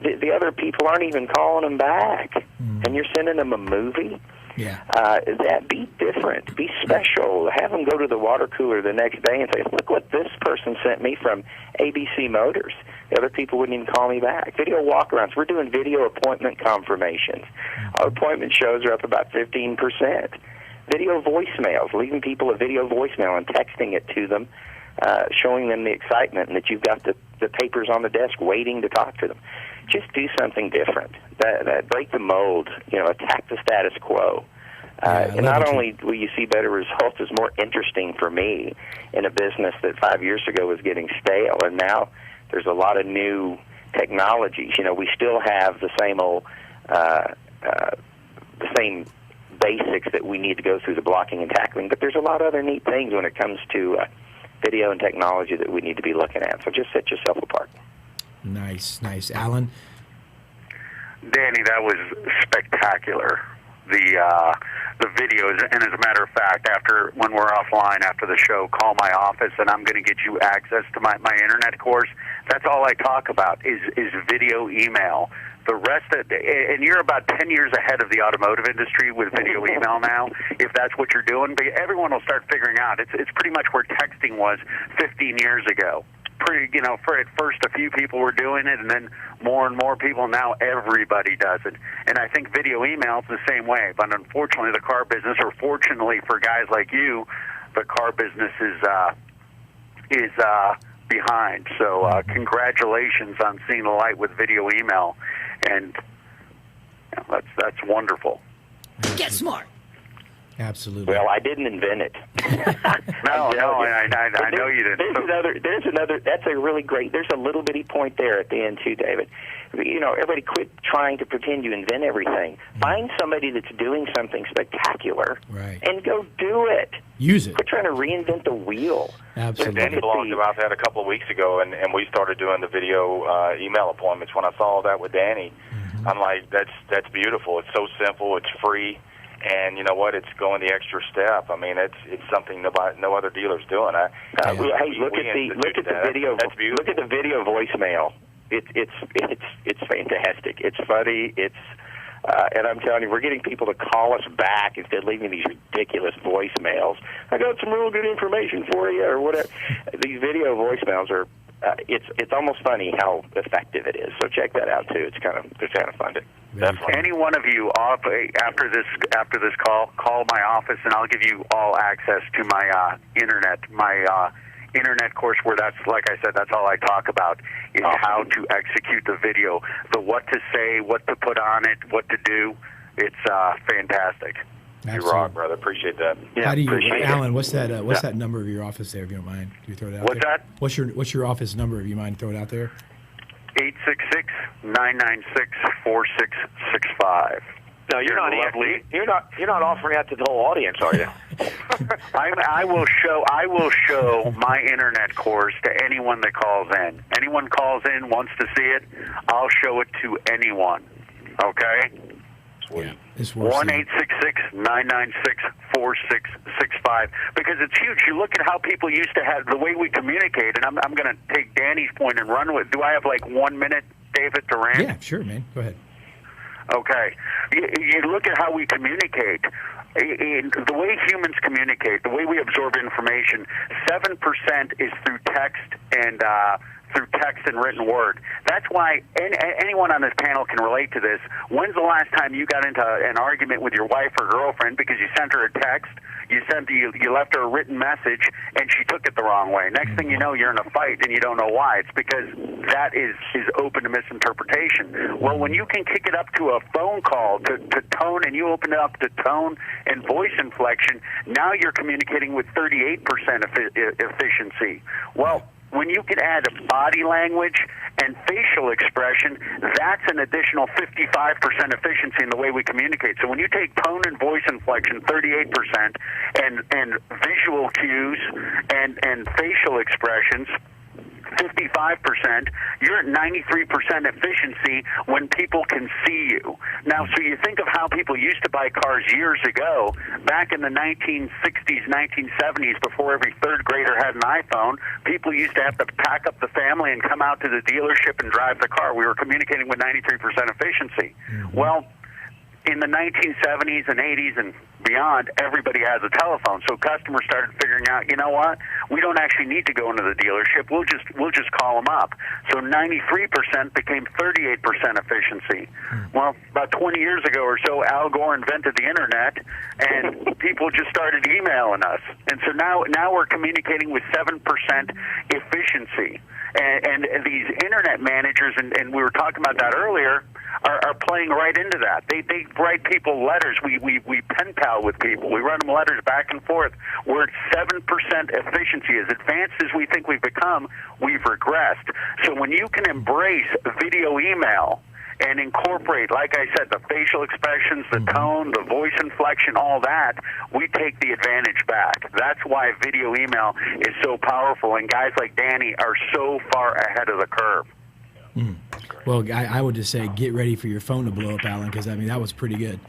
the other people aren't even calling them back, and you're sending them a movie. Yeah. That be different, be special. Have them go to the water cooler the next day and say, "Look what this person sent me from ABC Motors." The other people wouldn't even call me back. Video walkarounds. We're doing video appointment confirmations. Our appointment shows are up about 15%. Video voicemails, leaving people a video voicemail and texting it to them, showing them the excitement and that you've got the papers on the desk waiting to talk to them. Just do something different. That break the mold. Attack the status quo. And not only will you see better results, it's more interesting for me in a business that 5 years ago was getting stale, and now there's a lot of new technologies. We still have the same old, the same basics that we need to go through the blocking and tackling, but there's a lot of other neat things when it comes to video and technology that we need to be looking at. So just set yourself apart. Nice. Alan? Danny, that was spectacular. The videos, and as a matter of fact, when we're offline after the show, call my office, and I'm going to get you access to my internet course. That's all I talk about is video email. The rest of it, and you're about 10 years ahead of the automotive industry with video email now, if that's what you're doing. But everyone will start figuring out. It's pretty much where texting was 15 years ago. For at first a few people were doing it, and then more and more people. Now everybody does it, and I think video email is the same way. But unfortunately, the car business, or fortunately for guys like you, the car business is behind. So congratulations on seeing the light with video email, and that's wonderful. Get smart. Absolutely. Well, I didn't invent it. No, I know you didn't. There's another. That's a really great. There's a little bitty point there at the end too, David. Everybody quit trying to pretend you invent everything. Find somebody that's doing something spectacular, right, and go do it. Use it. Quit trying to reinvent the wheel. Absolutely. Danny blogged about that a couple of weeks ago, and we started doing the video email appointments. When I saw that with Danny, I'm like, that's beautiful. It's so simple. It's free. And you know what? It's going the extra step. I mean, it's something no other dealer's doing. Hey, look at the video. That's beautiful. Look at the video voicemail. It's fantastic. It's funny. And I'm telling you, we're getting people to call us back instead of leaving these ridiculous voicemails. I got some real good information for you, or whatever. These video voicemails are. It's almost funny how effective it is. So check that out too. It's kind of fun to. Definitely. Any one of you after this call my office, and I'll give you all access to my internet course, where that's, like I said, that's all I talk about is how to execute the video, the what to say, what to put on it, what to do. It's fantastic. You rock, brother. Appreciate that. Yeah, How do you, appreciate Alan? it. What's that number of your office there? If you don't mind, do you throw it out What's there? that? What's your office number? If you mind, throw it out there. 866-996-4665. No, you're not offering that to the whole audience, are you? I will show my internet course to anyone that calls in. Anyone calls in, wants to see it, I'll show it to anyone. Okay? Yeah, it's worth it. 1-866-996-4665, because it's huge. You look at how people used to have the way we communicate, and I'm going to take Danny's point and run with. Do I have like 1 minute, David, to rant? Yeah, sure, man. Go ahead. Okay. You look at how we communicate. The way humans communicate, the way we absorb information, 7% is through text and written word. That's why anyone on this panel can relate to this. When's the last time you got into an argument with your wife or girlfriend because you sent her a text, you left her a written message, and she took it the wrong way? Next thing you know, you're in a fight, and you don't know why. It's because that is open to misinterpretation. Well, when you can kick it up to a phone call, to tone, and you open it up to tone and voice inflection, now you're communicating with 38% efficiency. Well, when you can add body language and facial expression, that's an additional 55% efficiency in the way we communicate. So when you take tone and voice inflection, 38%, and visual cues and facial expressions, 55%, you're at 93% efficiency when people can see you. Now, so you think of how people used to buy cars years ago, back in the 1960s, 1970s, before every third grader had an iPhone, people used to have to pack up the family and come out to the dealership and drive the car. We were communicating with 93% efficiency. Mm-hmm. Well, in the 1970s and 80s and beyond, everybody has a telephone. So customers started figuring out, you know what? We don't actually need to go into the dealership. We'll just call them up. So 93% became 38% efficiency. Well, about 20 years ago or so, Al Gore invented the internet, and people just started emailing us. And so now we're communicating with 7% efficiency. And these internet managers, and we were talking about that earlier, are playing right into that. They write people letters. We pen pal with people. We run them letters back and forth. We're at 7% efficiency. As advanced as we think we've become, we've regressed. So when you can embrace video email and incorporate, like I said, the facial expressions, the tone, the voice inflection, all that, we take the advantage back. That's why video email is so powerful, and guys like Danny are so far ahead of the curve. Well, I would just say get ready for your phone to blow up, Alan, because, I mean, that was pretty good.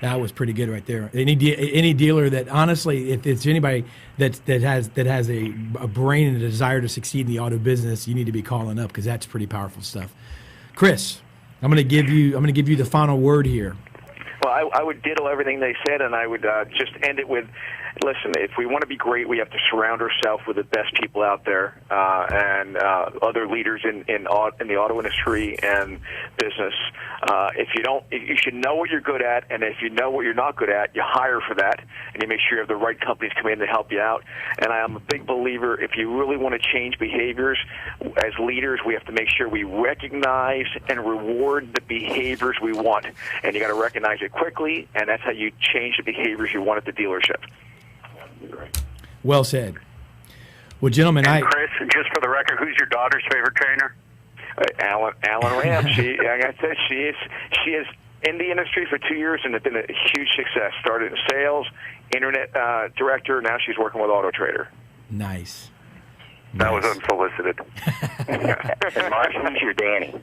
That was pretty good right there. Any dealer that, honestly, if it's anybody that has a brain and a desire to succeed in the auto business, you need to be calling up, because that's pretty powerful stuff. Chris, I'm going to give you the final word here. Well, I would ditto everything they said, and I would just end it with, listen, if we want to be great, we have to surround ourselves with the best people out there and other leaders in the auto industry and business. If you don't, you should know what you're good at, and if you know what you're not good at, you hire for that, and you make sure you have the right companies come in to help you out. And I am a big believer, if you really want to change behaviors, as leaders, we have to make sure we recognize and reward the behaviors we want. And you got to recognize it quickly, and that's how you change the behaviors you want at the dealership. Well said. Well, gentlemen, Chris, just for the record, who's your daughter's favorite trainer? Alan Ram. Like I said, she is in the industry for 2 years and has been a huge success. Started in sales, internet director. Now she's working with Auto Trader. Nice. That was unsolicited. And Marshall, who's your Danny?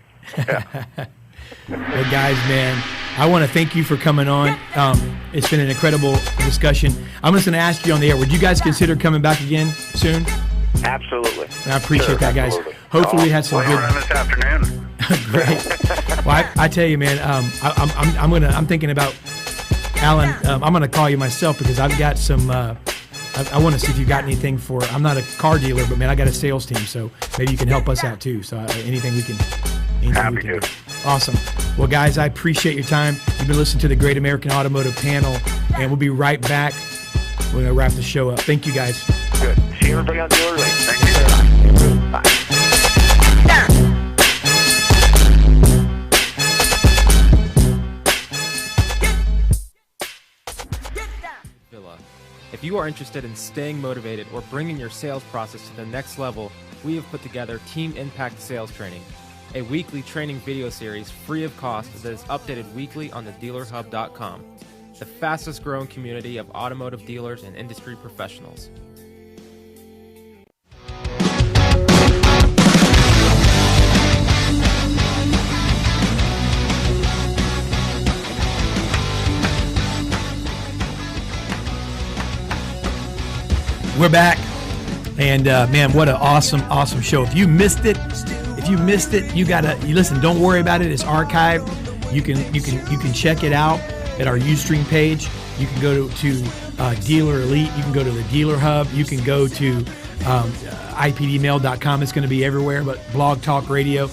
Well, guys, man, I want to thank you for coming on. It's been an incredible discussion. I'm just going to ask you on the air, would you guys consider coming back again soon? Absolutely. I appreciate that, guys. Absolutely. Hopefully we had some Later good. on this afternoon. Great. Well, I tell you, man, I'm thinking about Alan. I'm gonna call you myself because I've got some. I want to see if you got anything for. I'm not a car dealer, but man, I got a sales team, so maybe you can help us out too. So anything we can. Happy we can to. do. Awesome. Well, guys, I appreciate your time. You've been listening to the Great American Automotive Panel, and we'll be right back. We're gonna wrap the show up. Thank you, guys. Good. See everybody on Dealer Link. Thank you. Bye. If you are interested in staying motivated or bringing your sales process to the next level, we have put together Team Impact Sales Training, a weekly training video series free of cost that is updated weekly on thedealerhub.com, the fastest growing community of automotive dealers and industry professionals. We're back, and man, what an awesome show! If you missed it, you gotta listen. Don't worry about it; it's archived. You can check it out at our Ustream page. You can go to Dealer Elite. You can go to the Dealer Hub. You can go to ipdmail.com. It's going to be everywhere, but Blog Talk Radio.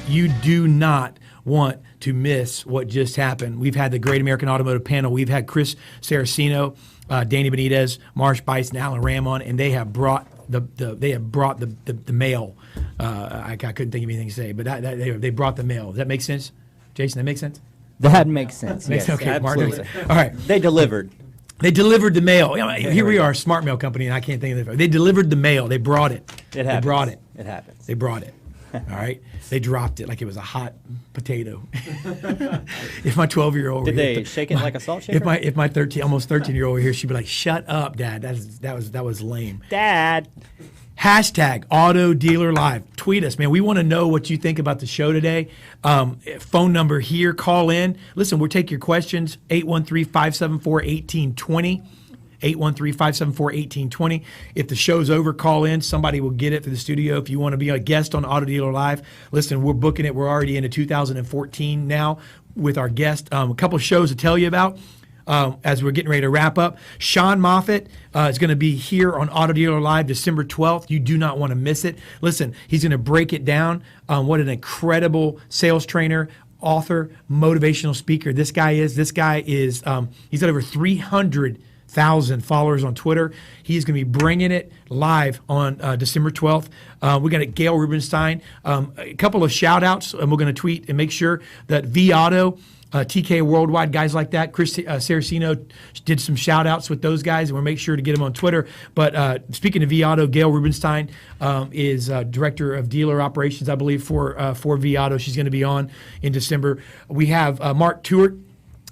You do not want to miss what just happened. We've had the Great American Automotive Panel. We've had Chris Saraceno, Danny Benitez, Marsh Bice, and Alan Ram on, and they have brought the mail. I couldn't think of anything to say, but they brought the mail. Does that make sense, Jason? That makes sense. That makes sense. Makes Yes, okay, absolutely. Martin. All right, They delivered. they delivered the mail. Here we are, a smart mail company, and I can't think of it. They delivered the mail. They brought it. It happens. They brought it. It happens. They brought it. All right. They dropped it like it was a hot potato. If my 12-year-old Did they shake it like a salt shaker? If my almost 13-year-old were here, she'd be like, "Shut up, Dad. That was lame." Dad. Hashtag Auto Dealer Live. Tweet us, man. We want to know what you think about the show today. Phone number here. Call in. Listen, we'll take your questions. 813-574-1820. 813-574-1820. If the show's over, call in. Somebody will get it for the studio. If you want to be a guest on Auto Dealer Live, listen, we're booking it. We're already into 2014 now with our guest. A couple of shows to tell you about as we're getting ready to wrap up. Sean Moffitt is going to be here on Auto Dealer Live December 12th. You do not want to miss it. Listen, he's going to break it down. What an incredible sales trainer, author, motivational speaker this guy is. He's got over 300,000 followers on Twitter. He's going to be bringing it live on December 12th. We got Gail Rubenstein. A couple of shout outs, and we're going to tweet and make sure that V Auto, TK Worldwide, guys like that. Chris Saraceno did some shout outs with those guys, and we'll make sure to get them on Twitter. But speaking of V Auto, Gail Rubenstein is Director of Dealer Operations, I believe, for V Auto. She's going to be on in December. We have Mark Tewart,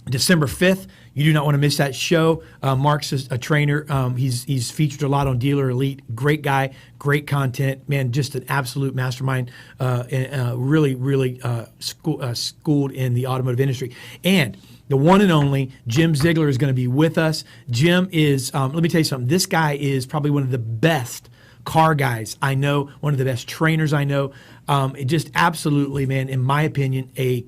December 5th. You do not want to miss that show. Mark's a trainer. He's featured a lot on Dealer Elite. Great guy, great content. Man, just an absolute mastermind. Really schooled in the automotive industry. And the one and only Jim Ziegler is going to be with us. Jim is, let me tell you something. This guy is probably one of the best car guys I know, one of the best trainers I know. Just absolutely, man, in my opinion, a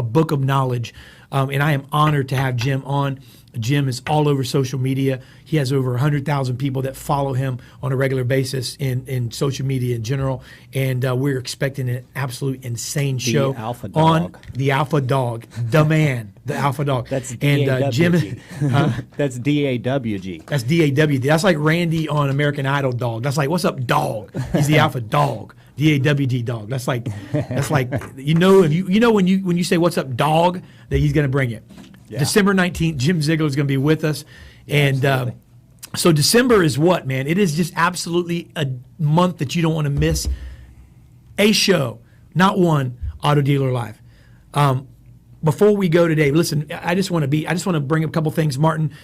book of knowledge. And I am honored to have Jim on. Jim is all over social media. He has over 100,000 people that follow him on a regular basis in social media in general. And we're expecting an absolute insane show Alpha on Dog. the Alpha Dog, the man, the Alpha Dog. That's and Jim. That's DAWG. That's DAWD. That's like Randy on American Idol Dog. That's like, what's up, dog? He's the Alpha Dog. DAWD dog. That's like you know when you say what's up, dog, that he's going to bring it. Yeah. December 19th, Jim Ziegler is going to be with us, and so December is what, man? It is just absolutely a month that you don't want to miss. A show, not one, Auto Dealer Live. Before we go today, listen, I just want to bring up a couple things, Martin.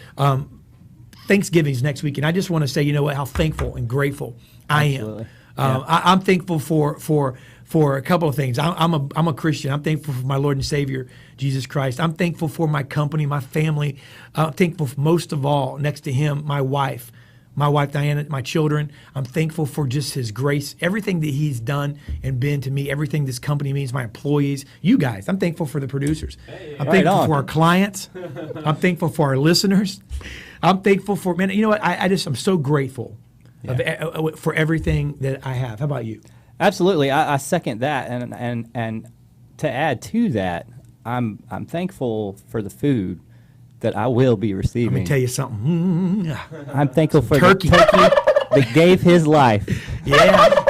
Thanksgiving's next week, and I just want to say, you know what, how thankful and grateful I am. I'm thankful for for a couple of things. I'm a Christian. I'm thankful for my Lord and Savior, Jesus Christ. I'm thankful for my company, my family. I'm thankful most of all, next to him, my wife Diana, my children. I'm thankful for just his grace, everything that he's done and been to me, everything this company means, my employees, you guys. I'm thankful for the producers. I'm thankful for our clients. I'm thankful for our listeners. I'm thankful for, man, you know what? I'm so grateful for everything that I have. How about you? Absolutely. I second that. And to add to that, I'm thankful for the food that I will be receiving. Let me tell you something. I'm thankful for turkey. the turkey that gave his life. Yeah.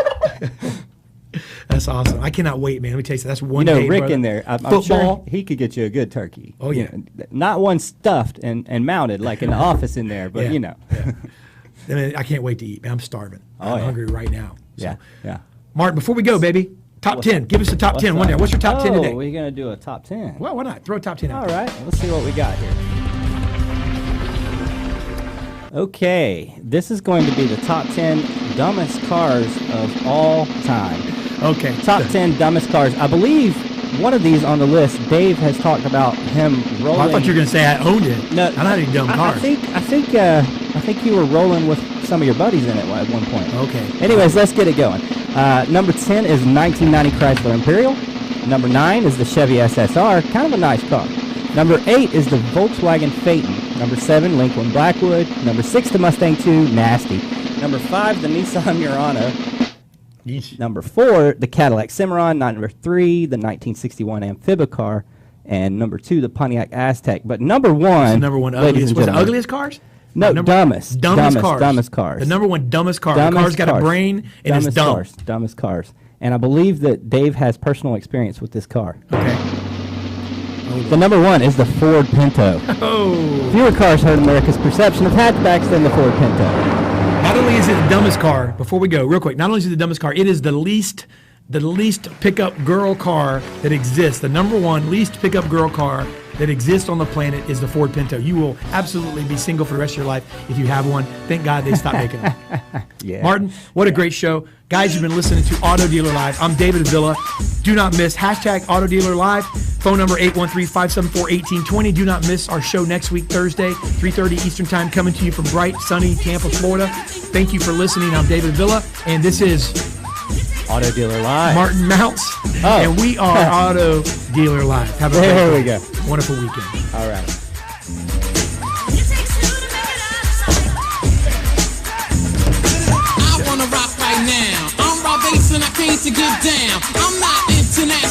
That's awesome. I cannot wait, man. Let me tell you something. That's one day, Rick brother. in there, I'm Football. sure he could get you a good turkey. Oh, yeah. Not one stuffed and mounted like in the office in there, but Yeah. I can't wait to eat, man. I'm starving. I'm hungry right now. So. Yeah. Martin, before we go, baby, top 10. Give us the top 10 one day. What's your top 10 today? We're going to do a top 10. Well, why not? Throw a top 10 out. All right. Let's see what we got here. Okay. This is going to be the top 10 dumbest cars of all time. Okay. Top 10 dumbest cars. I believe one of these on the list, Dave has talked about him rolling. I thought you were going to say I owned it. No, I don't have any dumb cars. I think you were rolling with some of your buddies in it at one point. Okay. Anyways, let's get it going. Number 10 is 1990 Chrysler Imperial. Number 9 is the Chevy SSR, kind of a nice car. Number 8 is the Volkswagen Phaeton. Number 7, Lincoln Blackwood. Number 6, the Mustang II, nasty. Number 5, the Nissan Murano. Number 4, the Cadillac Cimarron. Number 3, the 1961 Amphibicar. And number 2, the Pontiac Aztec. But number 1, number one ladies ugliest. and Was it gentlemen, ugliest cars? No, dumbest cars. Dumbest cars. The number one dumbest car. The car's got a brain and it's dumb. Dumbest cars. And I believe that Dave has personal experience with this car. Okay. The number 1 is the Ford Pinto. Oh. Fewer cars hurt America's perception of hatchbacks than the Ford Pinto. Not only is it the dumbest car, before we go, real quick, not only is it the dumbest car, it is the least pickup girl car that exists. The number 1 least pickup girl car that exists on the planet is the Ford Pinto. You will absolutely be single for the rest of your life if you have one. Thank God they stopped making them. Martin, what a great show. Guys, you've been listening to Auto Dealer Live. I'm David Avila. Do not miss hashtag Auto Dealer Live. Phone number 813-574-1820. Do not miss our show next week, Thursday, 3:30 Eastern Time, coming to you from bright, sunny Tampa, Florida. Thank you for listening. I'm David Avila, and this is Auto Dealer Live. Martin Mounts, and we are Auto Dealer Live. Have a wonderful weekend. All right. I wanna rock right now. I'm Rob Bass and I came to get down. I'm not international.